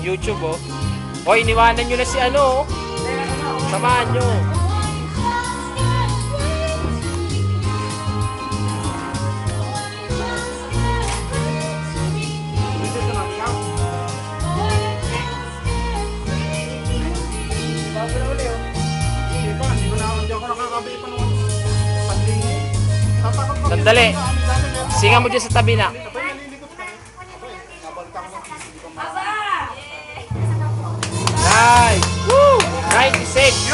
YouTube, oh. Hoy, iniwanan nyo na si ano, oh. Samahan nyo. Sandali. Singa mo dyan sa tabi na. Nice! Woo! 96!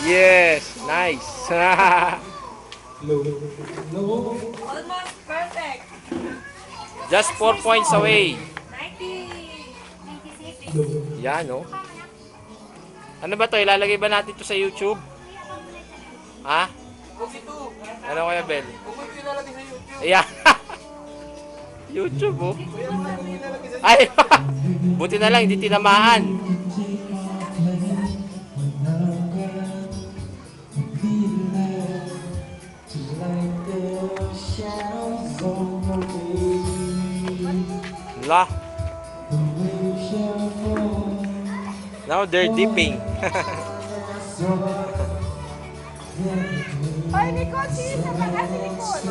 Yes! Nice! Almost perfect. Just 4 points away. 96. Yan, oh. Ano ba to? Ilalagay ba natin to sa YouTube? Ha? Ano kaya, Bel? Ayan. YouTube, oh. Ay, buti na lang, hindi tinamaan. La. Now they're dipping. Ay, Nicole, sino ka kasi, Nicole?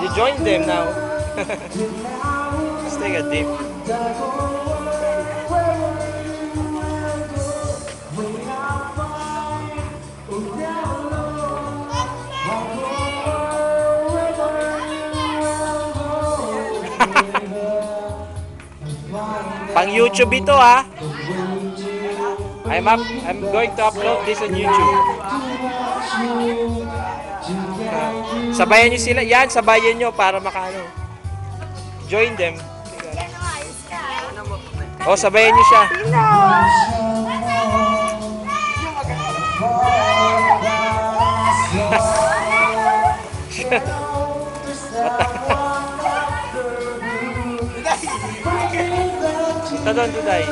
You join them now. Let's take a dip. Pang YouTube ito, ha. I'm going to upload this on YouTube. Sabayan nyo sila. Yan, sabayan nyo para makaano. Join them. Oh, sabayan nyo siya. Ito doon, Duday.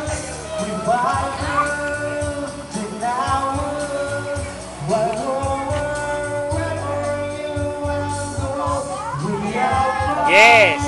Yes!